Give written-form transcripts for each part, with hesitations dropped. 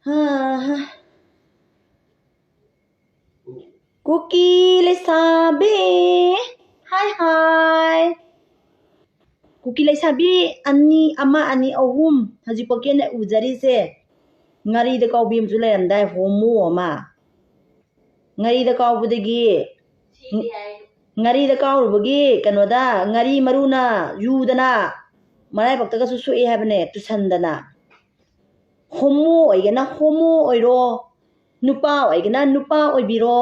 ฮ่าคุกกี้เลยซาบีhi kuki lai sabi ani ama ani ahum haji poken ne ujari se ngari da kaw bim jule andai homo ama ngari da kaw budagi ngari da kaw rubagi kanoda ngari maruna yudana marai bakta ka su su e habne tusandana homo oigana homo oiro nupa oigana nupa oibiro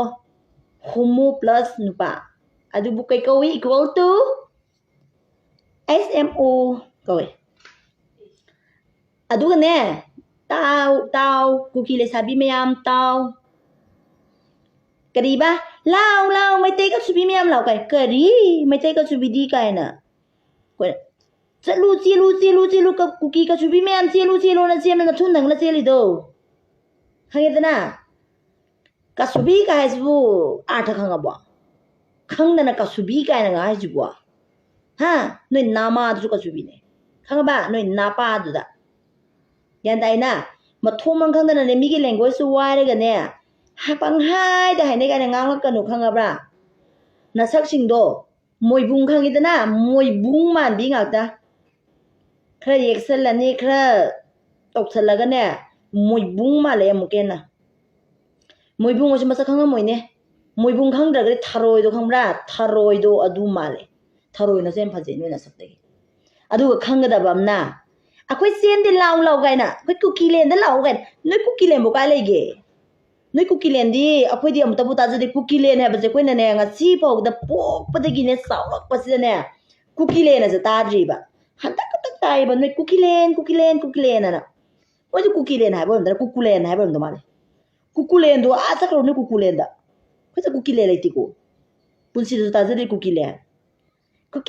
homo plus nupa adu bukai kawi equal to SMO kawi aduga ne tao kuki le sabi mayam tao kariba lao mai te ka subi mayam lao kai kari mai te ka subi di kai na ko chelu ka kuki ka subi mayam chelu na chem na thun dang la cheli do khangedana ka subi kai su artha khanga bo khangdana ka subi kai na ngai ju bo ha noi nama du ka subi ne khanga ba noi napa du da yan dai na ma thomang khangdana ne mi gi language su wai re ga ne ha pang hai da hai ne ga ne ngang ka nu khanga bra na sak sing do moibung khangidana moibung man bi ngak ta khra yeksel la ni khra tok sal la ga ne moibung ma le mu ken na moibung osi masa khanga moi ne moibung khang dra ga tharoi do khangbra tharoi do adu ma le tharoi na sem phaje no na sak de adu ga khanga da bam na akhoi sen de law gai na khoi kuki len da law gai noi kuki len bo ka le ge noi kuki len di akhoi di am ta bu ta de kuki len ha ba je khoi na ne nga si phau da pok pa de gi ne saw lak pa si ne kuki len na ja ta dri ba han ta ka tak tai ba noi kuki len na oi ju kuki len ha ba da kuku len ha ba da ma le kuku len do a ta ro ne kuku len da khoi sa kuki len lai ti ko pun si ta de kuki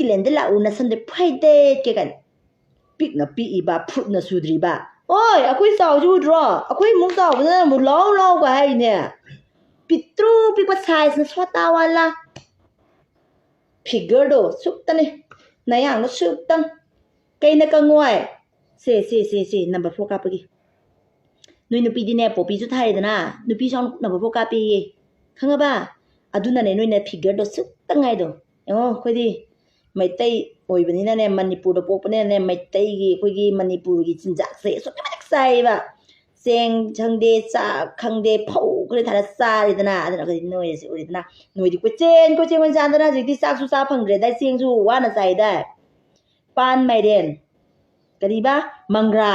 len de la u na san de phai de ke kan pik na pi ba phut na sudri ba oi akhoi saw ju dro akhoi mu saw ba mu law ga hai ne pitru pi pa size na swata wala figure do suk ta ne na yang no suk tang kai na ka ngoi se number 4 ka pa gi noi nu pi di ne po pi ju thai da na nu pi song number 4 ka pi khanga ba aduna ne noi na figure do suk ta ngai do khoi di mai tai oi bani na ne manipur do pok ne ne mai tai gi khoi gi manipur gi chinja se so ka mak sai ba seng changde cha khangde phau kre thara sa ri dana adana ka noi se uri dana noi di ko chen wan jan dana ji ti sak su sa phang re dai seng su wa na sai da pan mai den kariba mangra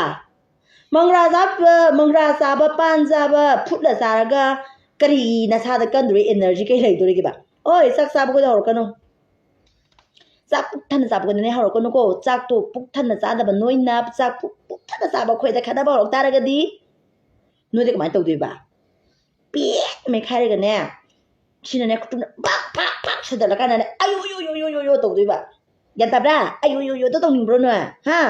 sa ba pan sa ba phut la sa ga kari na sa da kan dure energy kai lai dure gi ba oi sak sa ba ko dor kanu sak puk than sa ba ne haro kanu ko sak to puk than sa da ba noi na sak puk than sa ba khoi da khada ba rok ta ra ga di noi de kamai tau dui ba pi me khai re ga ne shin ne ku pak shu da la ka na ayu tau dui ba yan ta bra ayu to tong ning bro no ha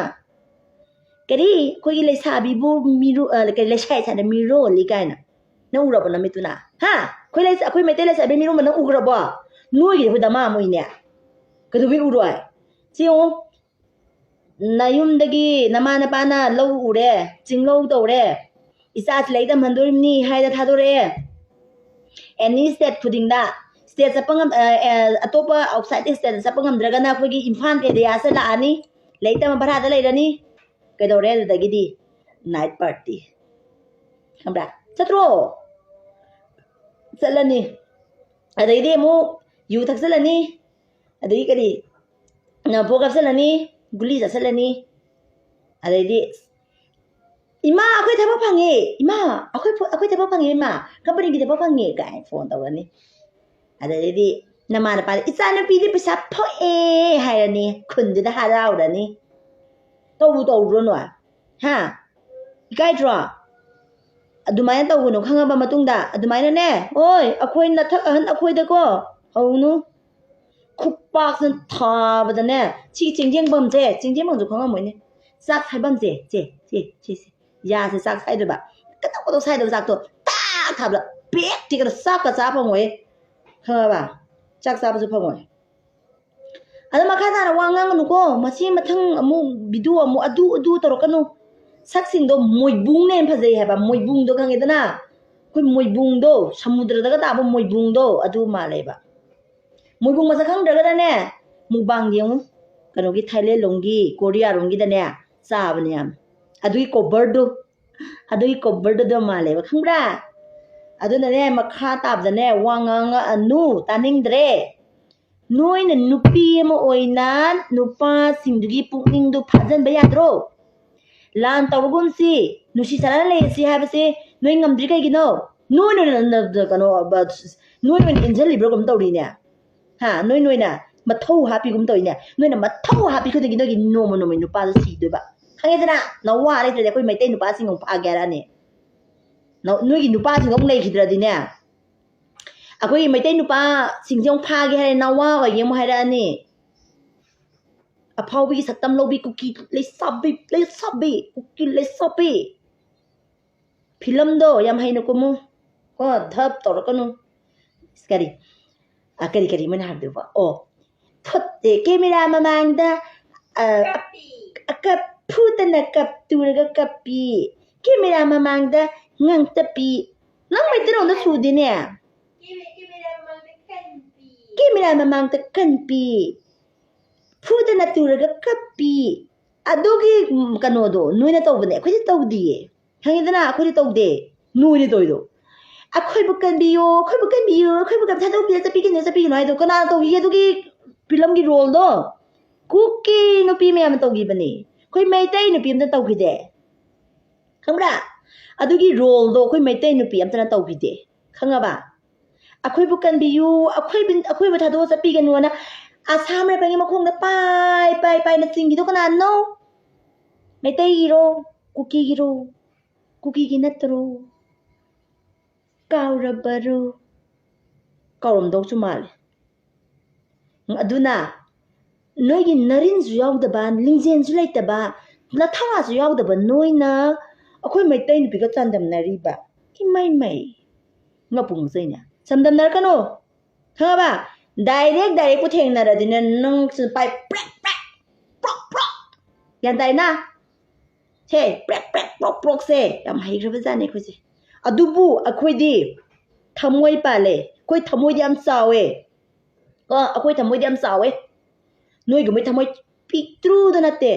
kari ko gi le sa bi bu mi ro ke le sai sa ne mi ro li kai na u ro ba na mi tu na ha khoi me te le sa bi mi ro ma na u ro ba noi gi hu da ma mo ne ka du bi u ro ai chi o na yum da gi na ma na pa na lo u re ching lo to re isa lai da man dur ni hai da tha do re any state puding da state sa pangam atopa outside state sa pangam draga na khoi gi imphal area sa la ani lai ta ma bhara da lai rani kai do re da gi di night party khambra chatro salani adai de mu yu thak salani adai kadi na phogap salani guli sa salani adai di ima akhoi thaba phange ima akhoi thaba phange ima company gi thaba phange kai phone tawani adai di nama na pa isa na pi di pisa pho hai rani khun di da harau rani to ro no ha kai dra adumai ta wono khanga ba matung da adumai na ne oi akhoi na thak ahan akhoi da ko haunu khuppak san tha ba da ne chi chingjeng bam je chingjeng bam ju khanga moi ne sak thai bam je ya se sak thai do ba ka ta ko sai do sak to ta tha ba pek ti ka sak ka sa pa moi ha ba sak sa ba ju pa moi ada makha na wa ngang nu ko masi mathang amu bidu amu adu to ro kanu ꯁꯛꯁꯤꯡꯗꯣ ꯃꯣꯏꯕꯨꯡꯅꯦ ꯐꯖꯩ ꯍꯥꯏꯕ ꯃꯣꯏꯕꯨꯡꯗꯣ ꯈꯪꯉꯦꯗꯅ ꯑꯩꯈꯣꯏ ꯃꯣꯏꯕꯨꯡꯗꯣ ꯁꯃꯨꯗ꯭ꯔꯗꯒ ꯇꯥꯕ ꯃꯣꯏꯕꯨꯡꯗꯣ ꯑꯗꯨ ꯃꯥꯜꯂꯦꯕ ꯃꯣꯏꯕꯨꯡ ꯃꯁꯛ ꯈꯪꯗ꯭ꯔꯒꯅꯅꯦ mukbang ꯌꯦꯡꯉꯨ ꯀꯩꯅꯣꯒꯤ ꯊꯥꯏꯂꯦꯟ ꯂꯣꯝꯒꯤ ꯀꯣꯔꯤꯌꯥ ꯔꯣꯝꯒꯤꯗꯅꯦ ꯆꯥꯕꯅꯦ ꯌꯥꯝ ꯑꯗꯨꯒꯤ ꯀꯣꯕꯔꯗꯨꯗ ꯃꯥꯜꯂꯦꯕ ꯈꯪꯕ꯭ꯔꯥ ꯑꯗꯨꯅꯅꯦ ꯃꯈꯥ ꯇꯥꯕꯗꯅꯦ ꯋꯥ ꯉꯥꯡꯉꯛꯑꯅꯨ ꯇꯥꯅꯤꯡꯗ꯭ꯔꯦ ꯅꯣꯏꯅ ꯅꯨꯄꯤ ꯑꯃ ꯑꯣꯏꯅ ꯅꯨꯄꯥꯁꯤꯡꯗꯨꯒꯤ ꯄꯨꯛꯅꯤꯡꯗꯨ ꯐꯥꯖꯟꯕ ꯌꯥꯗ꯭ꯔꯣ ꯂꯥꯟ ꯇꯧꯔꯒꯨꯝꯁꯤ ꯅꯨꯡꯁꯤ ꯆꯥꯟꯅꯅ ꯂꯩꯔꯁꯤ ꯍꯥꯏꯕꯁꯦ ꯅꯣꯏ ꯉꯝꯗ꯭ꯔꯤ ꯀꯩꯒꯤꯅꯣ ꯅꯣꯏꯅ ꯏꯟꯁꯤꯜꯂꯤꯕ꯭ꯔꯣ ꯀꯩꯅꯣ ꯇꯧꯔꯤꯅꯦ ꯍꯥ ꯅꯣꯏꯅ ꯃꯊꯧ ꯍꯥꯞꯄꯤꯒꯨꯝ ꯇꯧꯔꯤꯅꯦ ꯅꯣꯏꯅ ꯃꯊꯧ ꯍꯥꯞꯄꯤ ꯈꯨꯗꯤꯡꯒꯤ ꯅꯣꯏꯒꯤ ꯅꯣꯡꯃꯩ ꯅꯨꯄꯥꯗꯣ ꯁꯤꯗꯣꯏꯕ ꯈꯪꯉꯦꯗꯅ ꯅꯋꯥ ꯂꯩꯇ꯭ꯔꯗꯤ ꯑꯩꯈꯣꯏ ꯃꯩꯇꯩ ꯅꯨꯄꯥꯁꯤꯡ ꯑꯃꯨꯛ ꯐꯥꯒꯦ ꯍꯥꯏꯔꯛꯑꯅꯤ ꯅꯣꯏꯒꯤ ꯅꯨꯄꯥꯁꯤꯡ ꯑꯃꯨꯛ ꯂꯩꯈꯤꯗ꯭ꯔꯗꯤꯅꯦ ꯑꯩꯈꯣꯏꯒꯤ ꯃꯩꯇꯩ ꯅꯨꯄꯥꯁꯤꯡꯁꯦ ꯑꯃꯨꯛ ꯐꯥꯒꯦ ꯍꯥꯏꯔꯦ ꯅꯋꯥ ꯑꯣꯏꯒꯦ ꯑꯃꯨꯛ ꯍꯥꯏꯔꯛꯑꯅꯤ ꯑꯐꯥꯎꯕꯤꯒꯤ ꯁꯛꯇꯝ ꯂꯧꯕꯤ ꯀꯨꯀꯤ ꯂꯩꯁꯥꯕꯤ ꯀꯨꯀꯤ ꯂꯩꯁꯥꯕꯤ ꯐꯤꯂꯝꯗꯣ ꯌꯥꯝ ꯍꯩꯅ ꯀꯨꯝꯃꯨ ꯀꯣ ꯙꯞ ꯇꯧꯔꯛꯀꯅꯨ ꯀꯔꯤ ꯃꯣꯏꯅ ꯍꯥꯏꯕꯗꯨꯕ ꯑꯣ ꯐꯨꯠꯇꯦ ꯀꯦꯃꯦꯔꯥ ꯃꯃꯥꯡꯗ ꯐꯨꯗꯅ ꯇꯨꯔꯒ ꯀꯞꯄꯤ ꯀꯦꯃꯦꯔꯥ ꯃꯃꯥꯡꯗ ꯉꯥꯡꯇꯞꯄꯤ ꯅꯪ ꯃꯩꯇꯩꯂꯣꯟꯗ ꯁꯨꯗꯦꯅꯦ ꯀꯦꯃꯦꯔꯥ ꯃꯃꯥꯡꯗ ꯀꯟꯄꯤ ꯐꯨꯗꯅ ꯇꯨꯔꯒ ꯀꯞꯄꯤ ꯑꯗꯨꯒꯤ ꯀꯩꯅꯣꯗꯣ ꯅꯣꯏꯅ ꯇꯧꯕꯅꯦ ꯑꯩꯈꯣꯏꯗꯤ ꯇꯧꯗꯤꯌꯦ ꯈꯪꯉꯤꯗꯅ ꯑꯩꯈꯣꯏꯗꯤ ꯇꯧꯗꯦ ꯅꯣꯏꯅ ꯇꯧꯔꯤꯗꯣ ꯑꯩꯈꯣꯏꯕꯨ ꯀꯟꯕꯤꯌꯣ ꯑꯩꯈꯣꯏꯕꯨ ꯊꯥꯗꯣꯛꯄꯤꯌꯣ ꯆꯠꯄꯤꯒꯅꯨ ꯍꯥꯏꯗꯣ ꯀꯅꯥ ꯇꯧꯈꯤꯒꯦ ꯑꯗꯨꯒꯤ ꯐꯤꯂꯝꯒꯤ ꯔꯣꯜꯗꯣ ꯀꯨꯀꯤ ꯅꯨꯄꯤ ꯃꯌꯥꯝꯅ ꯇꯧꯈꯤꯕꯅꯤ ꯑꯩꯈꯣꯏ ꯃꯩꯇꯩ ꯅꯨꯄꯤ ꯑꯝꯇ ꯇꯧꯈꯤꯗꯦ ꯈꯪꯕ꯭ꯔꯥ ꯑꯗꯨꯒꯤ ꯔꯣꯜꯗꯣ ꯑꯩꯈꯣꯏ ꯃꯩꯇꯩ ꯅꯨꯄꯤ ꯑꯝꯇꯅ ꯇꯧꯈꯤꯗꯦ ꯈꯪꯉꯕ ꯑꯩꯈꯣꯏꯕꯨ ꯀꯟꯕꯤꯌꯨ ꯑꯩꯈꯣꯏꯕꯨ ꯊꯥꯗꯣꯛꯑ ꯆꯠꯄꯤꯒꯅꯨꯅ ꯑꯁꯥꯝ ꯔꯥꯏꯐꯜꯒꯤ ꯃꯈꯣꯡꯗ ꯄꯥꯏꯅ ꯆꯤꯡꯒꯤꯗꯣ ꯀꯅꯥꯅꯣ ꯃꯩꯇꯩꯒꯤꯔꯣ ꯀꯨꯀꯤꯒꯤ ꯅꯠꯇ꯭ꯔꯣ ꯀꯥꯎꯔꯕꯔꯣ ꯀꯥꯎꯔꯝꯗꯧꯁꯨ ꯃꯥꯜꯂꯦ ꯑꯗꯨꯅ ꯅꯣꯏꯒꯤ ꯅꯔꯤꯟꯁꯨ ꯌꯥꯎꯗꯕ ꯂꯤꯡꯖꯦꯜꯁꯨ ꯂꯩꯇꯕ ꯅꯊꯥꯁꯨ ꯌꯥꯎꯗꯕ ꯅꯣꯏꯅ ꯑꯩꯈꯣꯏ ꯃꯩꯇꯩ ꯅꯨꯄꯤꯒ ꯆꯥꯡꯗꯝꯅꯔꯤꯕ ꯏꯃꯩ ꯉꯄꯨꯡꯖꯩꯅꯦ ꯆꯥꯡꯗꯝꯅꯔꯛꯀꯅꯣ ꯈꯪꯉꯕ ꯗꯥꯏꯔꯦꯛꯄꯨ ꯊꯦꯡꯅꯔꯗꯤꯅꯦ ꯅꯪꯁꯨ ꯄ꯭ꯔꯦꯛ ꯒ꯭ꯌꯥꯟ ꯇꯥꯏꯅ ꯁꯦ ꯄ꯭ꯔꯣꯛꯁꯦ ꯌꯥꯝ ꯍꯩꯈ꯭ꯔꯕꯖꯥꯠꯅꯦ ꯑꯩꯈꯣꯏꯁꯦ ꯑꯗꯨꯕꯨ ꯑꯩꯈꯣꯏꯗꯤ ꯊꯃꯣꯏ ꯄꯥꯜꯂꯦ ꯑꯩꯈꯣꯏ ꯊꯃꯣꯏꯗꯤ ꯌꯥꯝ ꯆꯥꯎꯋꯦ ꯑꯩꯈꯣꯏ ꯊꯃꯣꯏꯗꯤ ꯌꯥꯝ ꯆꯥꯎꯋꯦ ꯅꯣꯏꯒꯨꯝꯕꯩ ꯊꯃꯣꯏ ꯄꯤꯛꯇ꯭ꯔꯨꯗ ꯅꯠꯇꯦ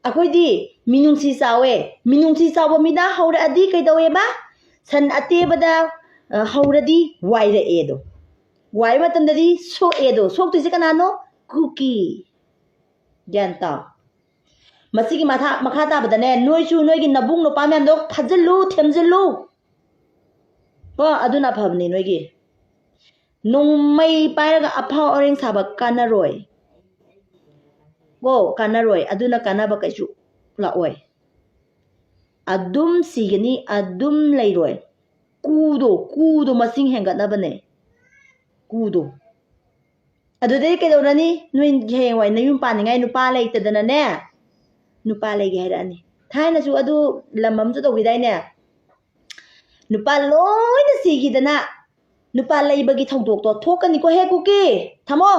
ꯑꯩꯈꯣꯏꯗꯤ ꯃꯤꯅꯨꯡꯁꯤ ꯆꯥꯎꯋꯦ ꯃꯤꯅꯨꯡꯁꯤ ꯆꯥꯎꯕ ꯃꯤꯅ ꯍꯧꯔꯛꯑꯗꯤ ꯀꯩꯗꯧꯋꯦꯕ ꯁꯟ ꯑꯇꯦꯕꯗ ꯍꯧꯔꯗꯤ ꯋꯥꯏꯔꯛꯑꯦꯗꯣ ꯋꯥꯏꯕ ꯃꯇꯝꯗꯗꯤ ꯁꯣꯛꯑꯦꯗꯣ ꯁꯣꯛꯇꯣꯏꯁꯦ ꯀꯅꯥꯅꯣ ꯀꯨꯀꯤ ꯒ꯭ꯌꯥꯟ ꯇꯥꯎ ꯃꯁꯤꯒꯤ ꯃꯈꯥ ꯇꯥꯕꯗꯅꯦ ꯅꯣꯏꯁꯨ ꯅꯣꯏꯒꯤ ꯅꯕꯨꯡ ꯅꯨꯄꯥ ꯃꯌꯥꯝꯗꯣ ꯐꯥꯖꯤꯜꯂꯨ ꯊꯦꯝꯖꯤꯜꯂꯨ ꯑꯗꯨꯅ ꯐꯕꯅꯤ ꯅꯣꯏꯒꯤ ꯅꯣꯡꯃꯩ ꯄꯥꯏꯔꯒ ꯑꯐꯥꯎ ꯑꯔꯤꯡ ꯁꯥꯕ ꯀꯥꯟꯅꯔꯣꯏ ꯀꯥꯟꯅꯔꯣꯏ ꯑꯗꯨꯅ ꯀꯥꯟꯅꯕ ꯀꯩꯁꯨ ꯂꯥꯛꯑꯣꯏ ꯑꯗꯨꯝ ꯁꯤꯒꯅꯤ ꯑꯗꯨꯝ ꯂꯩꯔꯣꯏ ꯀꯨꯗꯣ ꯃꯁꯤꯡ ꯍꯦꯟꯒꯠꯅꯕꯅꯦ ꯀꯨꯗꯣ ꯑꯗꯨꯗꯩ ꯀꯩꯗꯧꯔꯅꯤ ꯅꯣꯏ ꯍꯌꯦꯡꯋꯥꯏ ꯅꯌꯨꯝ ꯄꯥꯅꯤꯡꯉꯥꯏ ꯅꯨꯄꯥ ꯂꯩꯇꯗꯅꯅꯦ ꯅꯨꯄꯥ ꯂꯩꯒꯦ ꯍꯥꯏꯔꯛꯑꯅꯤ ꯊꯥꯏꯅꯁꯨ ꯑꯗꯨ ꯂꯝ ꯑꯃꯁꯨ ꯇꯧꯈꯤꯗꯥꯏꯅꯦ ꯅꯨꯄꯥ ꯂꯣꯏꯅ ꯁꯤꯈꯤꯗꯅ ꯅꯨꯄꯥ ꯂꯩꯕꯒꯤ ꯊꯧꯗꯣꯛꯇꯣ ꯊꯣꯛꯀꯅꯤꯀꯣ ꯍꯦ ꯀꯨꯀꯤ ꯊꯝꯃꯣ